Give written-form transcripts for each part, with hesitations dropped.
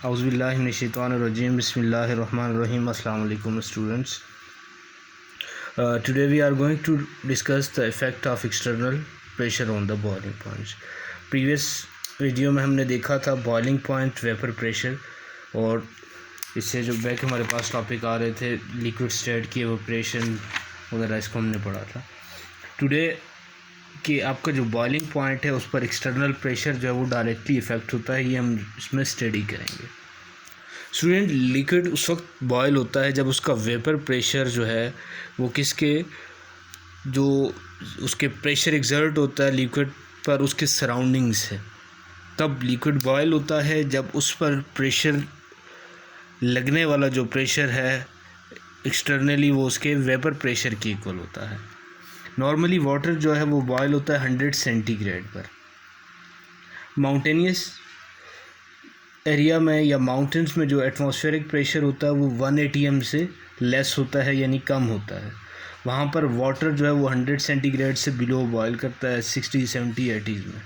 Auzubillahi minash-shaytanir-rajim. Bismillahir-rahmanir-rahim. Assalamu alaikum students. Today we are going to discuss the effect of external pressure on the boiling points. Previous video में हमने देखा था boiling point, vapour pressure, और इससे जो back हमारे पास topic आ रहे थे लिक्विड स्टेट की एवोपरेशन वगैरह, इसको हमने पढ़ा था. टुडे कि आपका जो बॉइलिंग पॉइंट है उस पर एक्सटर्नल प्रेशर जो है वो डायरेक्टली इफ़ेक्ट होता है, ये हम इसमें स्टडी करेंगे. स्टूडेंट, लिक्विड उस वक्त बॉयल होता है जब उसका वेपर प्रेशर जो है वो किसके जो उसके प्रेशर एक्सर्ट होता है लिक्विड पर उसके सराउंडिंग्स है, तब लिक्विड बॉयल होता है. जब उस पर प्रेशर लगने वाला जो प्रेशर है एक्सटर्नली वो उसके वेपर प्रेशर के इक्वल होता है. नॉर्मली वाटर जो है वो बॉयल होता है 100 सेंटीग्रेड पर. माउंटेनियस एरिया में या माउंटेन्स में जो एटमॉस्फेरिक प्रेशर होता है वो 1 atm से लेस होता है, यानी कम होता है. वहाँ पर वाटर जो है वो 100 सेंटीग्रेड से बिलो बॉयल करता है 60, 70, 80 में.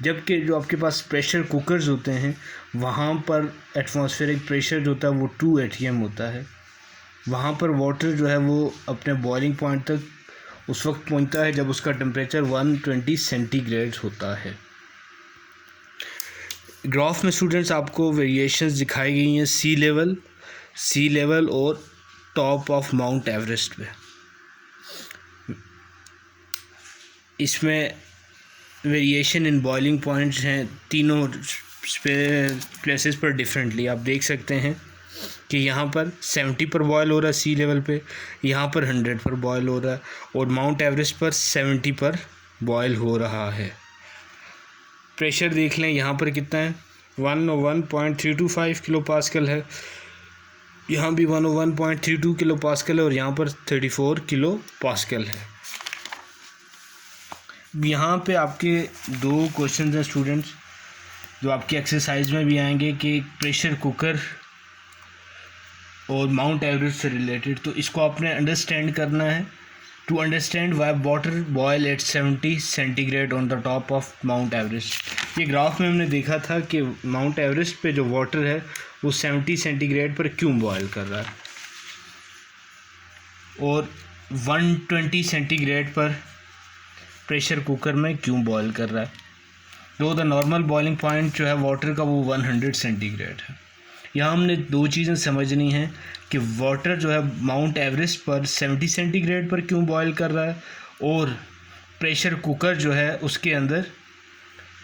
जबकि जो आपके पास प्रेशर कुकर्स होते हैं वहाँ पर एटमॉस्फेरिक प्रेशर जो होता है वो 2 atm होता है. वहाँ पर वाटर जो है वो अपने बॉइलिंग पॉइंट तक उस वक्त पहुंचता है जब उसका टेम्परेचर 120 सेंटीग्रेड होता है. ग्राफ में स्टूडेंट्स आपको वेरिएशंस दिखाई गई हैं सी लेवल और टॉप ऑफ माउंट एवरेस्ट पे. इसमें वेरिएशन इन बॉइलिंग पॉइंट्स हैं तीनों प्लेसेस पर डिफरेंटली. आप देख सकते हैं कि यहाँ पर 70 पर बॉयल हो रहा है सी लेवल पे, यहाँ पर 100 पर बॉयल हो रहा है, और माउंट एवरेस्ट पर 70 पर बॉयल हो रहा है. प्रेशर देख लें यहाँ पर कितना है, 101.325 किलो पास्कल है, यहाँ भी 101.32 किलो पास्कल है, और यहाँ पर 34 किलो पास्कल है. यहाँ पे आपके दो क्वेश्चन हैं स्टूडेंट्स जो आपके एक्सरसाइज में भी आएंगे कि प्रेशर कुकर और माउंट एवरेस्ट से रिलेटेड. तो इसको आपने अंडरस्टैंड करना है. To understand why water boil at 70 centigrade on the top of Mount Everest. ये ग्राफ में हमने देखा था कि माउंट एवरेस्ट पे जो वाटर है वो 70 सेंटीग्रेड पर क्यों बॉयल कर रहा है और 120 सेंटीग्रेड पर प्रेशर कुकर में क्यों बॉयल कर रहा है. तो द नॉर्मल बॉइलिंग पॉइंट जो है वाटर का वो 100 सेंटीग्रेड है. यहाँ हमने दो चीज़ें समझनी हैं कि वाटर जो है माउंट एवरेस्ट पर 70 सेंटीग्रेड पर क्यों बॉयल कर रहा है और प्रेशर कुकर जो है उसके अंदर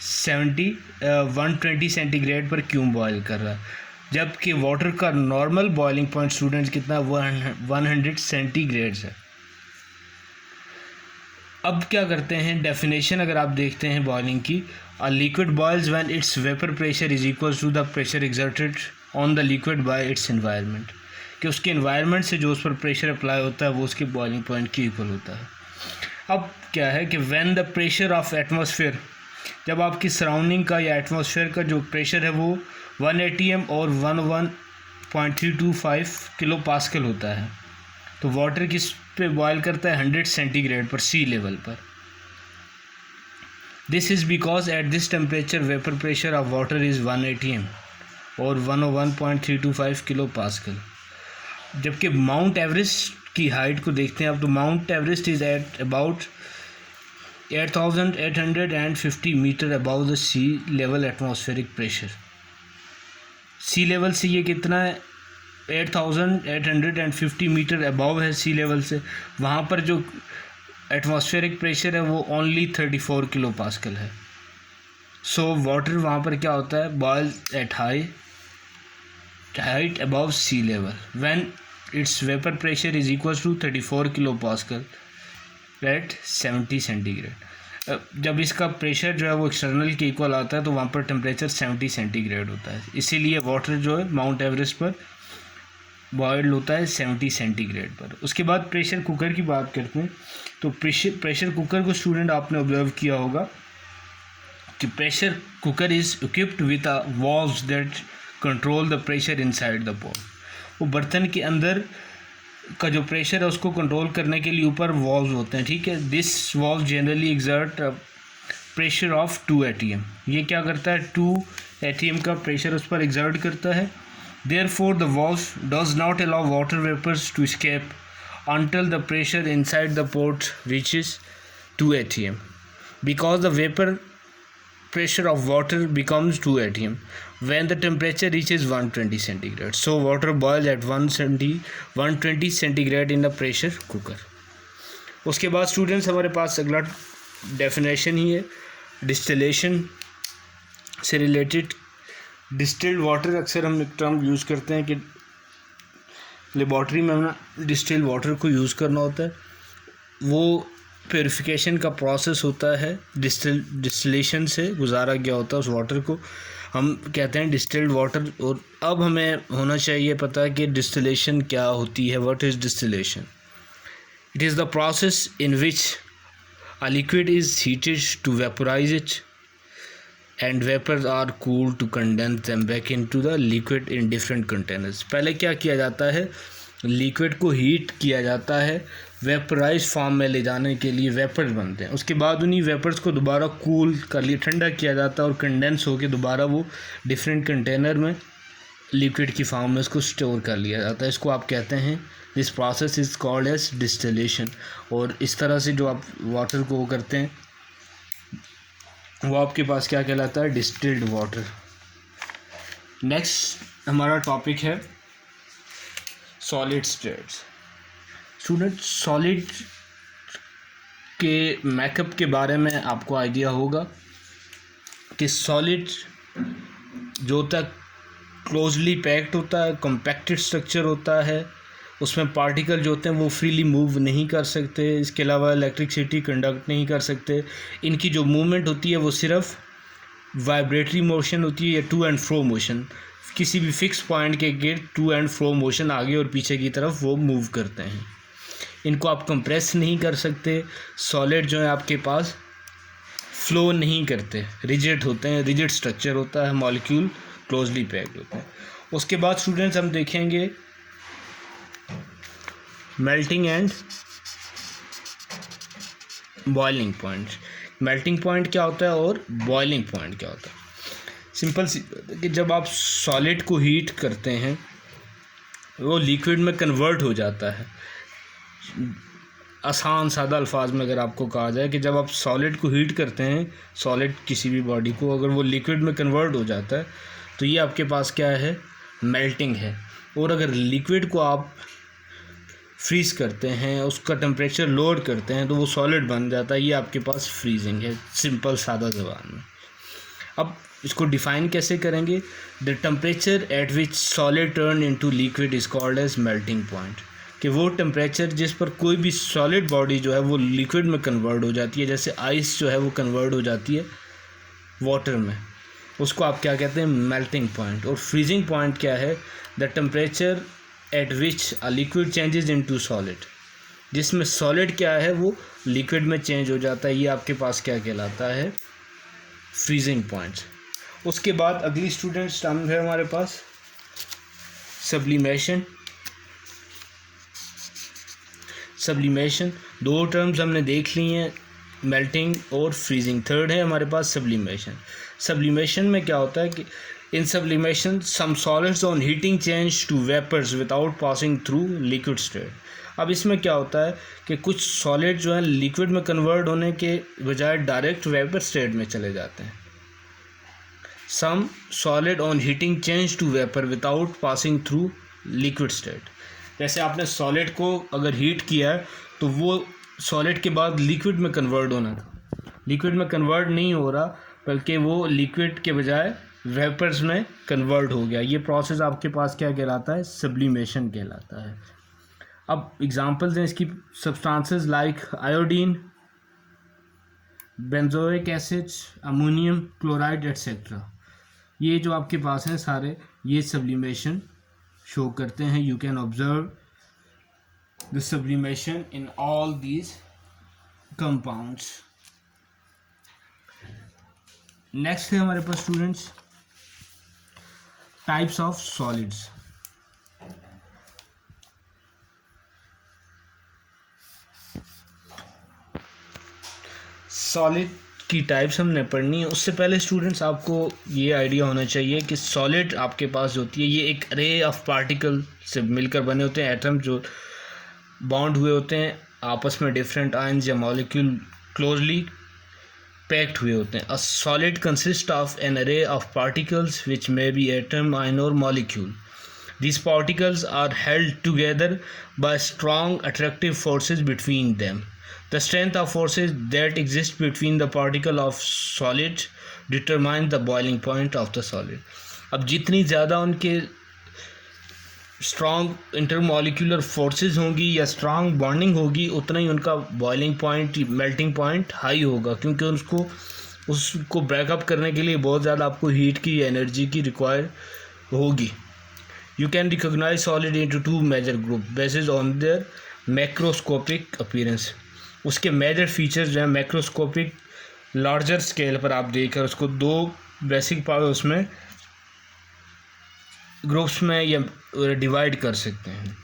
120 सेंटीग्रेड पर क्यों बॉयल कर रहा है. जबकि वाटर का नॉर्मल बॉइलिंग पॉइंट स्टूडेंट्स कितना 100 सेंटीग्रेड है. अब क्या करते हैं, डेफिनेशन अगर आप देखते हैं बॉइलिंग की, a liquid boils when it's vapour pressure is equal to the pressure exerted on the liquid by its environment. कि उसके एनवायरनमेंट से जो उस पर प्रेशर अप्लाई होता है वो उसके बॉइलिंग पॉइंट के इक्वल होता है. अब क्या है कि when the pressure of atmosphere, जब आपकी सराउंडिंग का या एटमॉस्फेयर का जो प्रेशर है वो 1 atm और 101.325 किलो पास्कल होता है, तो वाटर किस पे बॉयल करता है 100 सेंटीग्रेड पर सी लेवल पर. This is because at this temperature vapour pressure of water is 1 atm और 101.325 किलो पास्कल. जबकि माउंट एवरेस्ट की हाइट को देखते हैं आप, तो Mount Everest is at about 8,850 metre above the sea level atmospheric pressure. Sea level से ये कितना है 8,850 मीटर अबव है सी लेवल से. वहाँ पर जो एटमॉस्फेरिक प्रेशर है वो ओनली 34 किलो पास्कल है. सो वाटर वहाँ पर क्या होता है, boil at height above sea level when it's vapour pressure is equal to 34 kilo pascal at 70 centigrade. जब इसका प्रेशर जो है वो एक्सटर्नल के इक्वल आता है तो वहाँ पर टेम्परेचर 70 सेंटीग्रेड होता है. इसीलिए वाटर जो है माउंट एवरेस्ट पर बॉयल्ड होता है 70 सेंटीग्रेड पर. उसके बाद प्रेशर कुकर की बात करते हैं. तो प्रेशर कुकर को स्टूडेंट आपने ऑब्जर्व किया होगा कि pressure cooker is equipped with a valves that control the pressure inside the ball. वो बर्तन के अंदर का जो प्रेशर है उसको कंट्रोल करने के लिए ऊपर वाल्व्स होते हैं, ठीक है. This valve generally exert pressure of 2 atm. ये क्या करता है 2 एटीएम का प्रेशर उस पर एग्जर्ट करता है। Therefore the valve does not allow water vapours to escape until the pressure inside the port reaches to ATM, because the vapor pressure of water becomes 2 atm when the temperature reaches 120 centigrade. So water boils at 120 centigrade in the pressure cooker. उसके बाद students हमारे पास अगला definition ही है distillation से related. Distilled water अक्सर हम एक term use करते हैं कि लेबॉर्ट्री में हमें डिस्टिल्ड वाटर को यूज़ करना होता है। वो प्योरीफिकेशन का प्रोसेस होता है, डिस्टिलेशन से गुजारा गया होता है उस वाटर को हम कहते हैं डिस्टिल्ड वाटर। और अब हमें होना चाहिए पता कि डिस्टिलेशन क्या होती है। What is distillation? It is the process in which a liquid is heated to vaporize it and vapors are cooled to condense them back into the liquid in different containers. पहले क्या किया जाता है, liquid को heat किया जाता है vaporise form में ले जाने के लिए वेपर्स बनते हैं। उसके बाद उन्हीं वेपर्स को दोबारा कूल कर लिए ठंडा किया जाता है और कंडेंस होकर दोबारा वो डिफरेंट कंटेनर में लिक्विड की फॉर्म में उसको स्टोर कर लिया जाता है। इसको आप कहते हैं this process is called as distillation. और इस तरह से जो आप वाटर को वो करते हैं वो आपके पास क्या कहलाता है, डिस्टिल्ड वाटर। नेक्स्ट हमारा टॉपिक है सॉलिड स्टेट्स। स्टूडेंट सॉलिड के मेकअप के बारे में आपको आइडिया होगा कि सॉलिड जो तक क्लोजली पैक्ड होता है, कॉम्पैक्टेड स्ट्रक्चर होता है, उसमें पार्टिकल जो होते हैं वो फ्रीली मूव नहीं कर सकते। इसके अलावा इलेक्ट्रिसिटी कंडक्ट नहीं कर सकते। इनकी जो मूवमेंट होती है वो सिर्फ वाइब्रेटरी मोशन होती है या टू एंड फ्रो मोशन। किसी भी फिक्स पॉइंट के गिर्द टू एंड फ्रो मोशन आगे और पीछे की तरफ वो मूव करते हैं। इनको आप कंप्रेस नहीं कर सकते। सॉलिड जो है आपके पास फ्लो नहीं करते, रिजिड होते हैं, रिजिड स्ट्रक्चर होता है, मॉलिक्यूल क्लोजली पैक्ड होते हैं। उसके बाद स्टूडेंट्स हम देखेंगे melting and boiling point. Melting point क्या होता है और बॉइलिंग पॉइंट क्या होता है। सिंपल सी कि जब आप सॉलिड को हीट करते हैं वो लिक्विड में कन्वर्ट हो जाता है। आसान सादा अल्फाज में अगर आपको कहा जाए कि जब आप सॉलिड को हीट करते हैं, सॉलिड किसी भी बॉडी को, अगर वो लिक्विड में कन्वर्ट हो जाता है तो ये आपके पास क्या है, मेल्टिंग है। और अगर लिक्विड को आप फ्रीज करते हैं, उसका टेम्परेचर लोअर करते हैं तो वो सॉलिड बन जाता है, ये आपके पास फ्रीजिंग है, सिंपल सादा ज़बान में। अब इसको डिफ़ाइन कैसे करेंगे? The temperature at which solid turn into liquid is called as melting point. कि वो टेम्परेचर जिस पर कोई भी सॉलिड बॉडी जो है वो लिक्विड में कन्वर्ट हो जाती है, जैसे आइस जो है वो कन्वर्ट हो जाती है वाटर में, उसको आप क्या कहते हैं, मेल्टिंग पॉइंट। और फ्रीजिंग पॉइंट क्या है? The temperature at which a liquid changes into solid, जिसमें सॉलिड क्या है वो लिक्विड में चेंज हो जाता है, ये आपके पास क्या कहलाता है, फ्रीजिंग पॉइंट। उसके बाद अगली स्टूडेंट्स टर्म है हमारे पास सब्लिमेशन। सब्लिमेशन दो टर्म्स हमने देख ली हैं, मेल्टिंग और फ्रीजिंग। थर्ड है हमारे पास सब्लिमेशन। सब्लिमेशन में क्या होता है कि in sublimation some solids on heating change to vapours without passing through liquid state. अब इसमें क्या होता है कि कुछ सॉलिड जो है लिक्विड में कन्वर्ट होने के बजाय डायरेक्ट वेपर स्टेट में चले जाते हैं। Some solid on heating change to vapour without passing through liquid state. जैसे आपने सॉलिड को अगर हीट किया है तो वो सॉलिड के बाद लिक्विड में कन्वर्ट होना था, लिक्विड में कन्वर्ट नहीं हो रहा बल्कि वो लिक्विड के बजाय वेपर्स में कन्वर्ट हो गया। ये प्रोसेस आपके पास क्या कहलाता है, सब्लिमेशन कहलाता है। अब एग्जांपल्स हैं इसकी, substances like iodine, benzoic acid, ammonium chloride etcetera. ये जो आपके पास हैं सारे, ये सब्लिमेशन शो करते हैं। You can observe the sublimation in all these compounds. Next है हमारे पास students types of solids. Solid की टाइप्स हमने पढ़नी है। उससे पहले स्टूडेंट्स आपको ये आइडिया होना चाहिए कि सॉलिड आपके पास होती है, ये एक अरे ऑफ पार्टिकल से मिलकर बने होते हैं, एटम जो बॉन्ड हुए होते हैं आपस में, डिफरेंट आयन्स या मॉलिक्यूल क्लोजली पैक्ड हुए होते हैं। A solid consist of an array of particles which may be atom, ion और molecule. These particles are held together by strong attractive forces between them. The strength of forces that exist between the particle of solid determine the boiling point of the solid. अब जितनी ज़्यादा उनके strong intermolecular forces होंगी या strong bonding होगी, उतना ही उनका boiling point, melting point high होगा, क्योंकि उसको ब्रेकअप करने के लिए बहुत ज़्यादा आपको हीट की या एनर्जी की रिक्वायर होगी। You can recognize solid into two major groups based on their macroscopic appearance. उसके मेजर फीचर्स जो है मैक्रोस्कोपिक लार्जर स्केल पर आप देखकर उसको दो बेसिक पावर उसमें ग्रुप्स में या डिवाइड कर सकते हैं।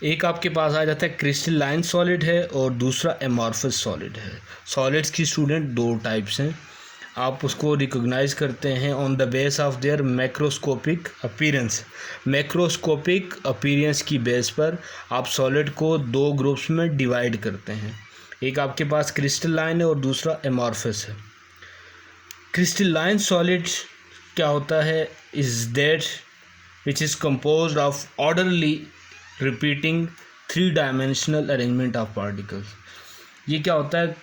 एक आपके पास आ जाता है क्रिस्टलाइन सॉलिड है और दूसरा एमॉर्फस सॉलिड है। सॉलिड्स की स्टूडेंट दो टाइप्स हैं, आप उसको रिकॉग्नाइज करते हैं on the base of their macroscopic appearance. Macroscopic appearance की बेस पर आप सॉलिड को दो ग्रुप्स में डिवाइड करते हैं, एक आपके पास क्रिस्टलाइन है और दूसरा एमॉर्फस है। क्रिस्टलाइन सॉलिड क्या होता है, is that which is composed of orderly repeating 3 dimensional arrangement of particles. ये क्या होता है,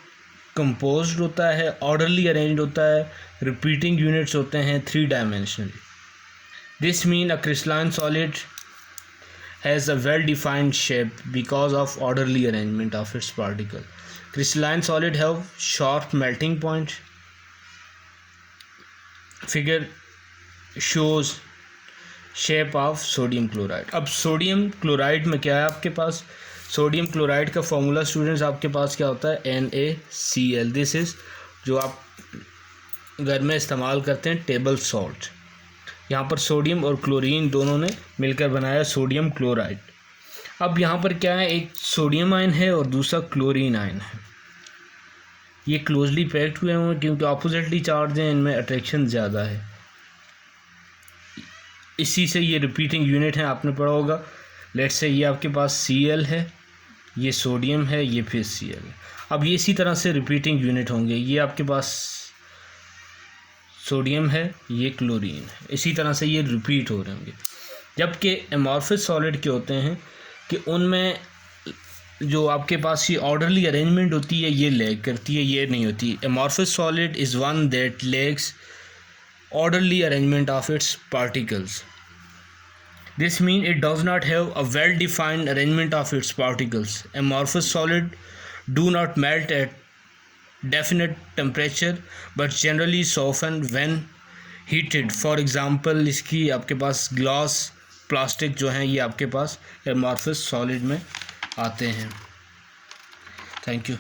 कंपोज्ड होता है, ऑर्डरली अरेंज्ड होता है, रिपीटिंग यूनिट्स होते हैं 3 dimensional. This mean a crystalline solid has a well defined shape because of orderly arrangement of its particle. Crystalline solid have sharp melting point. Figure shows shape of sodium chloride. अब sodium chloride में क्या है आपके पास, sodium chloride का formula students आपके पास क्या होता है, NaCl। दिस इज़ जो आप घर में इस्तेमाल करते हैं टेबल सॉल्ट। यहाँ पर सोडियम और क्लोरीन दोनों ने मिलकर बनाया सोडियम क्लोराइड। अब यहाँ पर क्या है, एक सोडियम आयन है और दूसरा क्लोरीन आयन है। ये क्लोजली पैक्ड हुए हुए हैं क्योंकि ऑपोजिटली चार्ज हैं, इनमें अट्रैक्शन ज़्यादा है, इसी से ये रिपीटिंग यूनिट है, आपने पढ़ा होगा। लेट्स से ये आपके पास Cl है, ये सोडियम है, ये फिर Cl है। अब ये इसी तरह से रिपीटिंग यूनिट होंगे, ये आपके पास सोडियम है, ये क्लोरीन है, इसी तरह से ये रिपीट हो रहे होंगे। जबकि एमॉर्फस सॉलिड के होते हैं कि उनमें जो आपके पास ये ऑर्डरली अरेंजमेंट होती है ये लैग करती है, ये नहीं होती। Amorphous solid is one that lacks orderly arrangement of its particles. This means it does not have a well-defined arrangement of its particles. Amorphous solid do not melt at definite temperature but generally soften when heated. For example, इसकी आपके पास glass, plastic जो हैं ये आपके पास amorphous solid में आते हैं। Thank you.